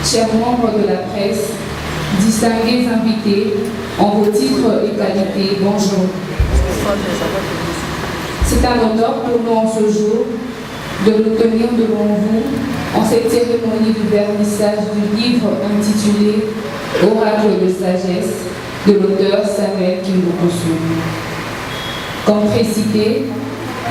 chers membres de la presse, distingués invités, en vos titres et qualités, bonjour. C'est un honneur pour nous en ce jour de nous tenir devant vous en cette cérémonie du vernissage du livre intitulé Oracle de sagesse de l'auteur Samuel Kimbukusu. Comme précité,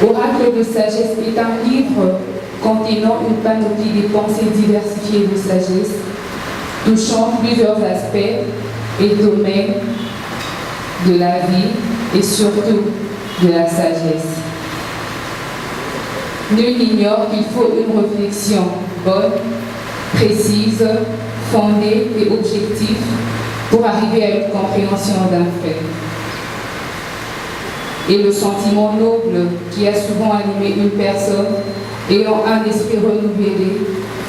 Oracle de sagesse est un livre contenant une panoplie des pensées diversifiées de sagesse, touchant plusieurs aspects et domaines de la vie et surtout de la sagesse. Nul n'ignore qu'il faut une réflexion bonne, précise, fondée et objective pour arriver à une compréhension d'un fait. Et le sentiment noble qui a souvent animé une personne ayant un esprit renouvelé,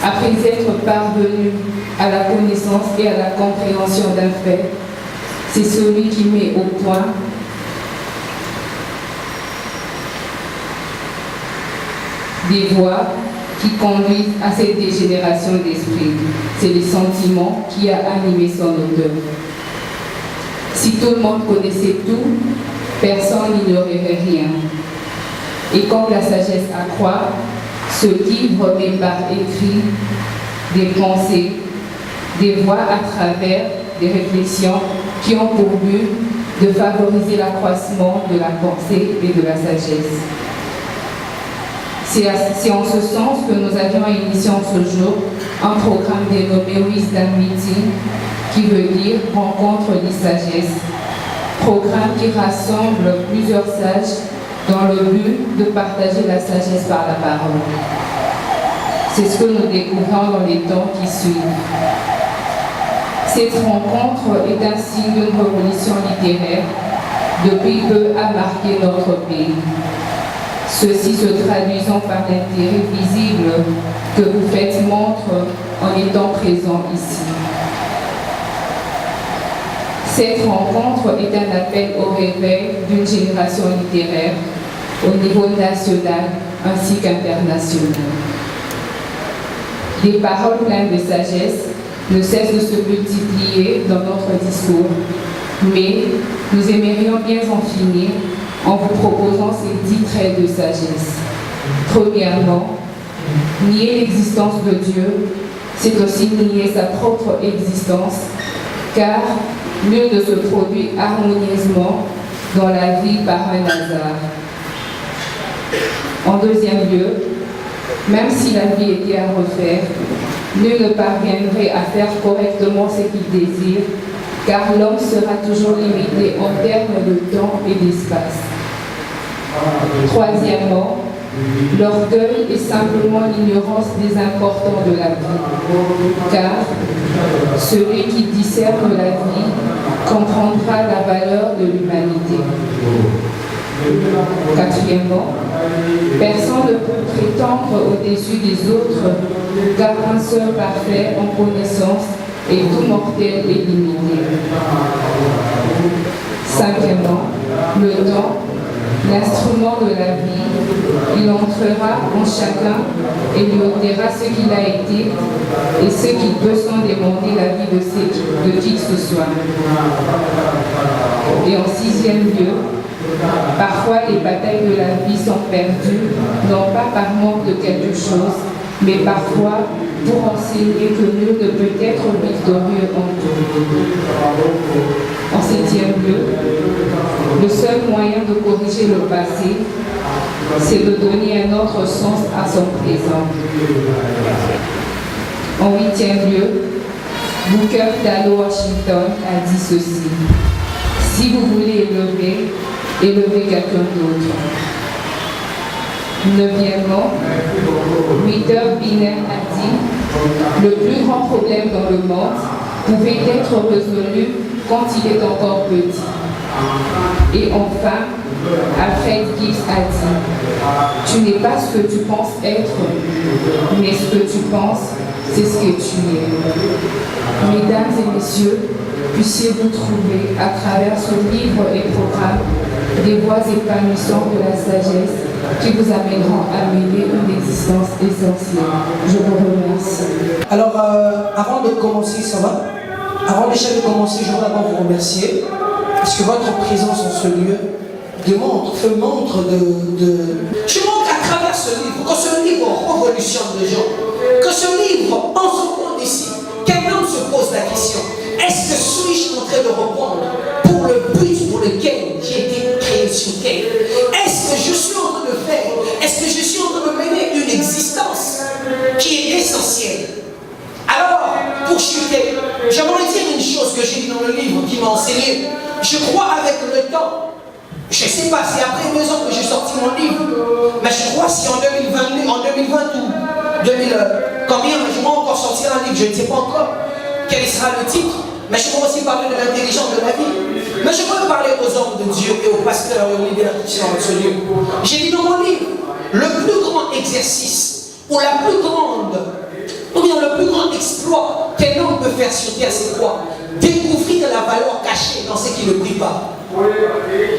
après être parvenu à la connaissance et à la compréhension d'un fait, c'est celui qui met au point des voies qui conduisent à cette dégénération d'esprit. C'est le sentiment qui a animé son auteur. Si tout le monde connaissait tout, personne n'ignorerait rien. Et comme la sagesse accroît, ce livre met par écrit des pensées, des voies à travers des réflexions qui ont pour but de favoriser l'accroissement de la pensée et de la sagesse. C'est en ce sens que nous avions initié en ce jour un programme dénommé Wisdom Meeting, qui veut dire rencontre des sagesses. Programme qui rassemble plusieurs sages dans le but de partager la sagesse par la parole. C'est ce que nous découvrons dans les temps qui suivent. Cette rencontre est un signe d'une révolution littéraire depuis peu a marqué notre pays. Ceci se traduisant par l'intérêt visible que vous faites montre en étant présent ici. Cette rencontre est un appel au réveil d'une génération littéraire au niveau national ainsi qu'international. Des paroles pleines de sagesse ne cessent de se multiplier dans notre discours, mais nous aimerions bien en finir en vous proposant ces 10 traits de sagesse. Premièrement, nier l'existence de Dieu, c'est aussi nier sa propre existence, car nul ne se produit harmonieusement dans la vie par un hasard. En deuxième lieu, même si la vie était à refaire, nul ne parviendrait à faire correctement ce qu'il désire, car l'homme sera toujours limité en termes de temps et d'espace. Troisièmement, l'orgueil est simplement l'ignorance des importants de la vie, car celui qui discerne la vie comprendra la valeur de l'humanité. Quatrièmement, personne ne peut prétendre au-dessus des autres, car un seul parfait en connaissance et tout mortel est limité. Cinquièmement, le temps, l'instrument de la vie, il entrera en chacun et lui ôtera ce qu'il a été et ce qu'il peut sans demander la vie de qui que ce soit. Et en sixième lieu, parfois les batailles de la vie sont perdues, non pas par manque de quelque chose, mais parfois pour enseigner que nul ne peut être victorieux en tout. En septième lieu, le seul moyen de corriger le passé, c'est de donner un autre sens à son présent. En huitième lieu, Booker T. Washington a dit ceci: si vous voulez élevez quelqu'un d'autre. Neuvièmement, Peter Biner a dit: le plus grand problème dans le monde pouvait être résolu quand il est encore petit. Et enfin, Alfred Gibbs a dit: tu n'es pas ce que tu penses être, mais ce que tu penses, c'est ce que tu es. Mesdames et messieurs, puissiez-vous trouver à travers ce livre et programme des voies épanouissantes de la sagesse qui vous amèneront à mener une existence essentielle. Je vous remercie. Alors, avant de commencer, ça va? Avant déjà de commencer, je voudrais d'abord vous remercier parce que votre présence en ce lieu fait montre Je montre à travers ce livre, que ce livre révolutionne les gens, que ce livre, en ce moment ici, qu'un homme se pose la question, est-ce que suis-je en train de répondre pour le but pour lequel j'ai été créé sur terre? Est-ce que je suis en train de faire, est-ce que je suis en train de mener une existence qui est essentielle? Alors, pour chuter, j'aimerais dire une chose que j'ai dit dans le livre qui m'a enseigné. Je crois avec le temps, je ne sais pas si après 2 ans que j'ai sorti mon livre, mais je crois si en 2020 ou 2000, combien je vais encore sortir un livre, je ne sais pas encore quel sera le titre, mais je vais aussi parler de l'intelligence de la vie. Mais je veux parler aux hommes de Dieu et aux pasteurs et aux leaders qui sont dans ce lieu. J'ai dit dans mon livre, le plus grand exercice, ou la plus grande, ou bien le plus grand exploit qu'un homme peut faire sur terre, c'est quoi? Découvrir la valeur cachée dans ce qui ne brille pas.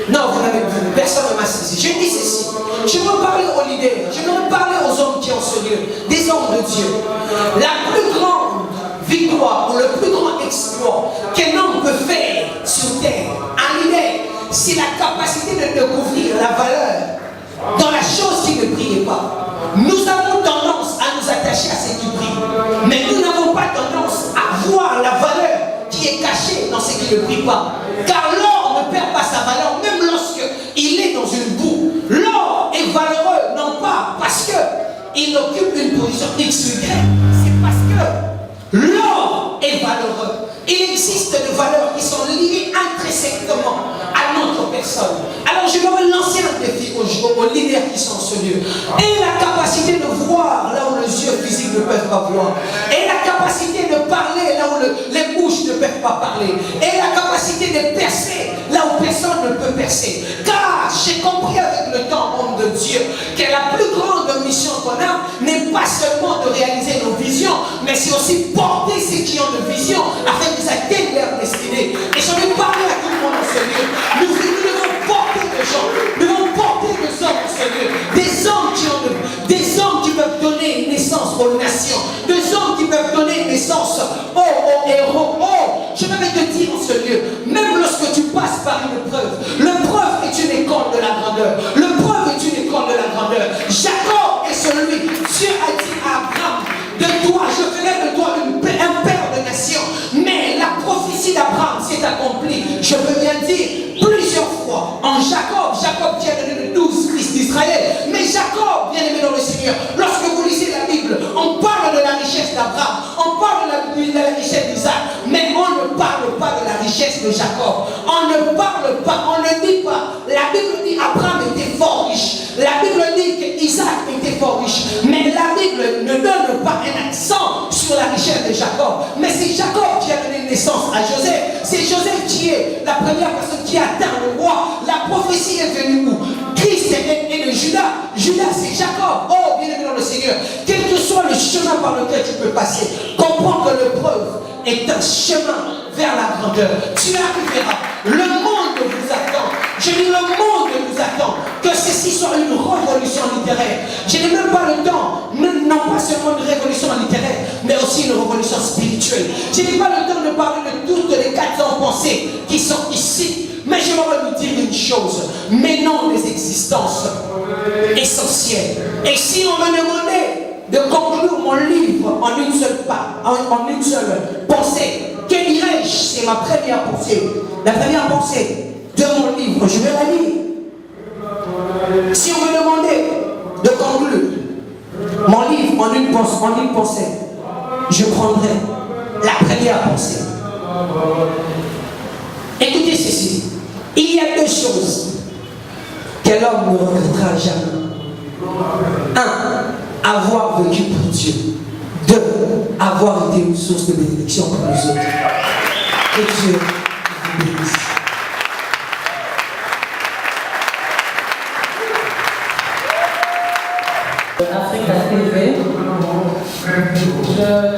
Non, vous n'avez vu, personne ne m'a saisi. Je dis ceci. Je veux parler aux leaders, je veux parler aux hommes qui ont ce lieu, des hommes de Dieu. La plus grande victoire ou le plus grand exploit qu'un homme peut faire sur terre, un leader, c'est la capacité de découvrir la valeur dans la chose qui ne brille pas. Nous avons tendance à nous attacher à ce qui brille, mais nous n'avons pas tendance à voir la valeur qui est cachée dans ce qui ne brille pas. Car l'or ne perd pas sa valeur, même lorsqu'il est dans une boue. L'or est valeureux, non pas parce qu'il occupe une position X ou Y, c'est parce que l'or est valeureux. Il existe des valeurs qui sont liées intrinsèquement à notre personne. Alors je vais lancer un défi aux leaders qui sont en ce lieu. Et la capacité de voir là où les yeux physiques ne peuvent pas voir. Et la capacité de parler là où les bouches ne peuvent pas parler. Et la capacité de percer là où personne ne peut percer. Car j'ai compris avec le temps, homme de Dieu, que la plus grande mission qu'on a n'est pas seulement de réaliser nos visions, mais c'est aussi porter ceux qui ont de vision afin qu'ils atteignent leur destinée. Et j'en ai parlé à tout le monde dans ce lieu. Nous devons porter des gens, nous devons porter des hommes dans ce lieu, des hommes qui peuvent donner naissance aux nations, des hommes qui peuvent donner naissance aux héros. Je vais te dire en ce lieu, même lorsque tu passes par une l'épreuve est une école de la grandeur. L'épreuve est une école de la grandeur. Jacob est celui, Dieu a dit à Abraham, de toi, je ferai de toi un père de nations. Mais la prophétie d'Abraham s'est accomplie, je peux bien dire, plusieurs fois. En Jacob qui a donné les 12 fils d'Israël. Mais Jacob, bien aimé dans le Seigneur, lorsque vous lisez la Bible, on parle de la richesse d'Abraham, on parle de la richesse d'Isaac, mais on ne parle pas de la richesse de Jacob. On ne parle pas, on ne dit pas. La Bible dit Abraham était fort riche. La Bible dit qu'Isaac était fort riche. Mais la Bible ne donne pas un accent sur la richesse de Jacob. Mais c'est Jacob qui a donné naissance à Joseph. C'est Joseph qui est la première personne qui atteint le roi. La prophétie est venue où? Christ est de Judas. Judas, c'est Jacob. Oh, bien aimé dans le Seigneur. Quel que soit le chemin par lequel tu peux passer, comprends que l'épreuve est un chemin vers la grandeur. Tu arriveras. Le monde vous attend. Je dis le monde nous attend. Que ceci soit une révolution littéraire. Je n'ai même pas le temps, non pas seulement une révolution littéraire, mais aussi une révolution spirituelle. Je n'ai pas le temps de parler de toutes les 400 pensées qui sont ici. Mais j'aimerais vous dire une chose. Menons des existences essentielles. Et si on me demandait de conclure mon livre en une seule pensée, que dirais-je? C'est ma première pensée. La première pensée de mon livre, je vais la lire. Si on me demandait de conclure mon livre en une pensée, je prendrais la première pensée. Écoutez ceci. Il y a 2 choses que l'homme ne regrettera jamais. 1. Avoir vécu pour Dieu. 2. Avoir été une source de bénédiction pour les autres. Que Dieu vous bénisse. Africa TV,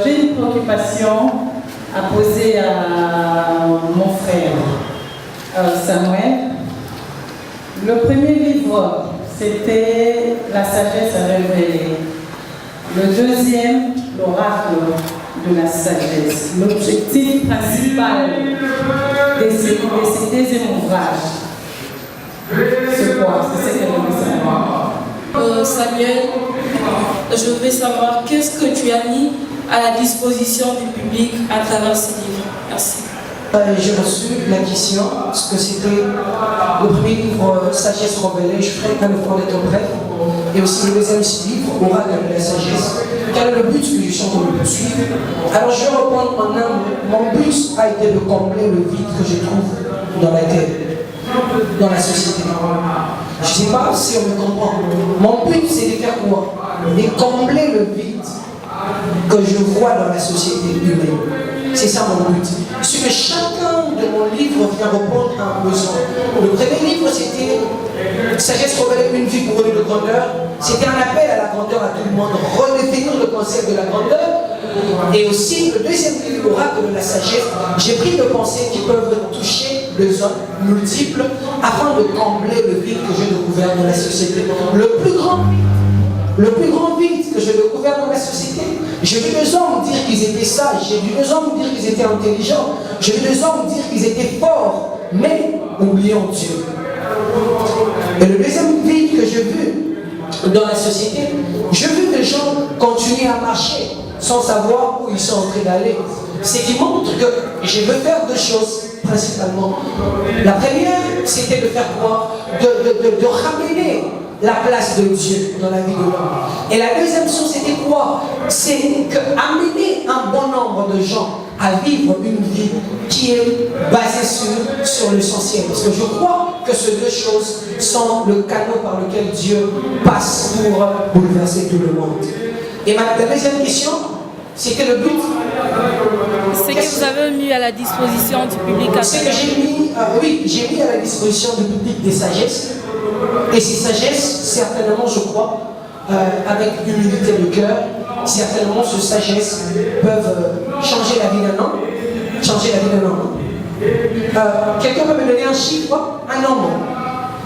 j'ai une préoccupation à poser à mon frère Samuel. Le premier livre, c'était la sagesse à révéler. Le deuxième, l'oracle de la sagesse. L'objectif principal de ce deuxième ouvrage, c'est quoi? C'est ce que je veux savoir. Samuel, je voudrais savoir qu'est-ce que tu as mis à la disposition du public à travers ce livre. Merci. J'ai reçu la question, ce que c'était le premier livre Sagesse révélée, je ferai quand le temps d'être prêt, et aussi le deuxième livre, Oracle de la sagesse. Quel est le but que je suis en train de poursuivre? Alors je vais répondre en un mot. Mon but a été de combler le vide que je trouve dans la terre, dans la société. Je ne sais pas si on me comprend. Mon but c'est de faire quoi? De combler le vide que je vois dans la société humaine. C'est ça mon but. Ce que chacun de mon livre vient répondre à un besoin. Le premier livre, c'était Sagesse révélée, une vie pour de grandeur. C'était un appel à la grandeur à tout le monde, redéfinir le concept de la grandeur. Et aussi, le deuxième livre, Oracle de la sagesse, j'ai pris des pensées qui peuvent toucher les hommes multiples afin de combler le vide que j'ai découvert dans la société. Le plus grand vide que j'ai découvert dans la société, j'ai vu des hommes dire qu'ils étaient sages, j'ai vu des hommes dire qu'ils étaient intelligents, j'ai vu des hommes dire qu'ils étaient forts, mais oublions Dieu. Et le deuxième vide que j'ai vu dans la société, j'ai vu des gens continuer à marcher sans savoir où ils sont en train d'aller. Ce qui montre que je veux faire deux choses principalement. La première, c'était de faire quoi? De ramener la place de Dieu dans la vie de l'homme. Et la deuxième chose, c'était quoi? C'est amener un bon nombre de gens à vivre une vie qui est basée sur l'essentiel. Parce que je crois que ces deux choses sont le canal par lequel Dieu passe pour bouleverser tout le monde. Et la deuxième question, c'était le but. C'est que vous avez mis à la disposition du public. C'est que j'ai mis, j'ai mis à la disposition du public des sagesses. Et ces sagesses, certainement, je crois, avec humilité de cœur, certainement, ces sagesses peuvent changer la vie d'un homme. Changer la vie d'un homme. Quelqu'un peut me donner un chiffre, un nombre,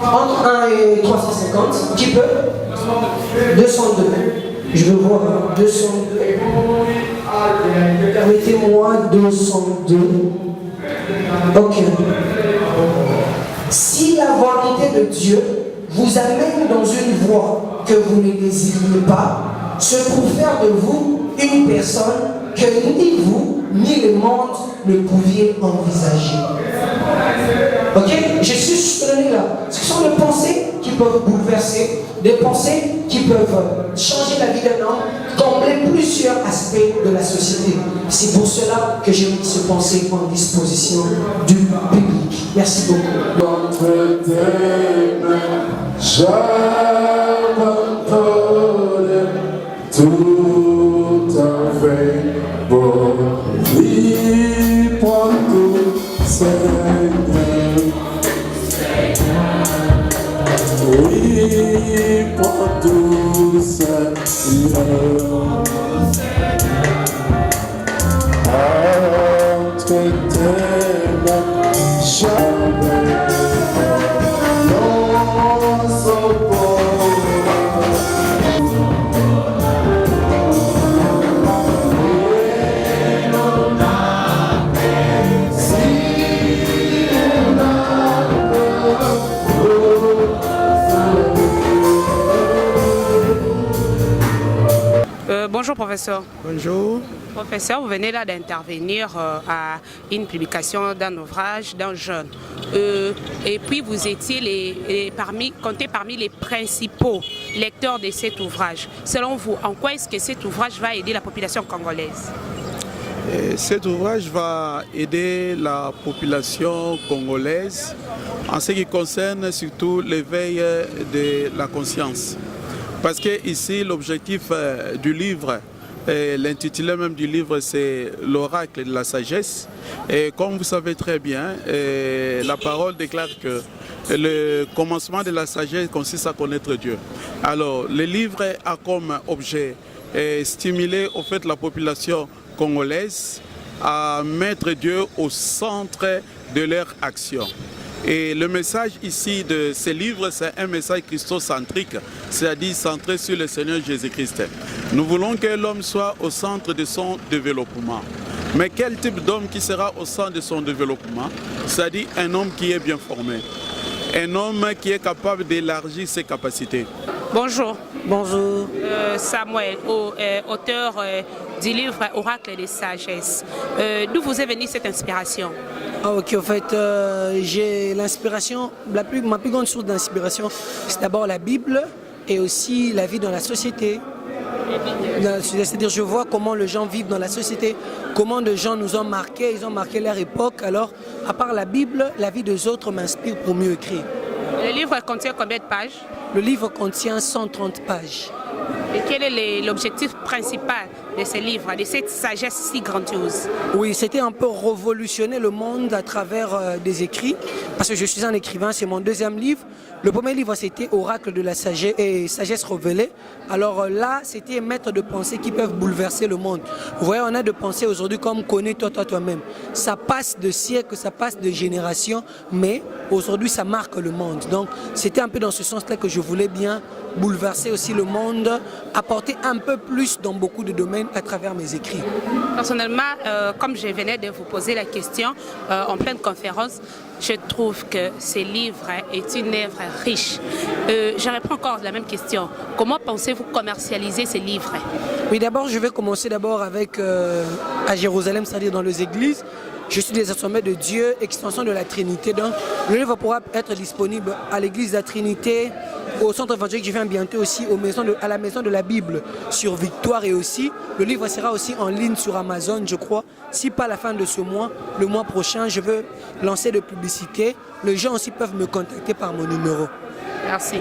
entre 1 et 350, qui peut? 202. Je veux voir 202. Permettez-moi 202. Ok. Si la volonté de Dieu vous amène dans une voie que vous ne désirez pas, c'est pour faire de vous une personne que ni vous, ni le monde ne pouviez envisager. Ok? Je suis juste donné là. Ce sont des pensées qui peuvent bouleverser, des pensées qui peuvent changer la vie d'un homme, combler plusieurs aspects de la société. C'est pour cela que j'ai mis ces pensées en disposition du public. Merci beaucoup. Tout à fait bon, oui, pour tout Seigneur. Oui, pour tout Seigneur. Entre tes mains, jamais non s'oppose. Bonjour professeur. Bonjour. Professeur, vous venez là d'intervenir à une publication d'un ouvrage d'un jeune. Et puis vous étiez compté parmi les principaux lecteurs de cet ouvrage. Selon vous, en quoi est-ce que cet ouvrage va aider la population congolaise? Cet ouvrage va aider la population congolaise en ce qui concerne surtout l'éveil de la conscience. Parce que ici, l'objectif du livre, l'intitulé même du livre, c'est l'oracle de la sagesse. Et comme vous savez très bien, la parole déclare que le commencement de la sagesse consiste à connaître Dieu. Alors, le livre a comme objet stimuler au fait la population congolaise à mettre Dieu au centre de leur action. Et le message ici de ces livres, c'est un message christocentrique, c'est-à-dire centré sur le Seigneur Jésus-Christ. Nous voulons que l'homme soit au centre de son développement. Mais quel type d'homme qui sera au centre de son développement? C'est-à-dire un homme qui est bien formé, un homme qui est capable d'élargir ses capacités. Bonjour. Bonjour. Samuel, auteur du livre Oracle des sagesse. D'où vous est venue cette inspiration? Ah, ok, en fait, j'ai l'inspiration, ma plus grande source d'inspiration, c'est d'abord la Bible et aussi la vie dans la société. C'est-à-dire, je vois comment les gens vivent dans la société, comment les gens nous ont marqués, ils ont marqué leur époque. Alors, à part la Bible, la vie des autres m'inspire pour mieux écrire. Le livre contient combien de pages? Le livre contient 130 pages. Et quel est l'objectif principal de ce livre, de cette sagesse si grandiose? Oui, c'était un peu révolutionner le monde à travers des écrits, parce que je suis un écrivain, c'est mon deuxième livre. Le premier livre, c'était Oracle de la sagesse et sagesse révélée. Alors là, c'était maître de pensée qui peuvent bouleverser le monde. Vous voyez, on a de pensées aujourd'hui comme connais-toi toi-même. Ça passe de siècles, ça passe de générations, mais aujourd'hui, ça marque le monde. Donc, c'était un peu dans ce sens-là que je voulais bien bouleverser aussi le monde, apporter un peu plus dans beaucoup de domaines à travers mes écrits. Personnellement, comme je venais de vous poser la question en pleine conférence, je trouve que ce livre est une œuvre riche. Je reprends encore la même question. Comment pensez-vous commercialiser ces livres? Oui, d'abord, je vais commencer avec à Jérusalem, c'est-à-dire dans les églises. Je suis des assemblées de Dieu, extension de la Trinité. Donc, le livre pourra être disponible à l'église de la Trinité, au centre évangélique. Je viens bientôt aussi à la maison de la Bible sur Victoire, et aussi le livre sera aussi en ligne sur Amazon, je crois. Si pas à la fin de ce mois, le mois prochain, je veux lancer de publicité. Les gens aussi peuvent me contacter par mon numéro. Merci.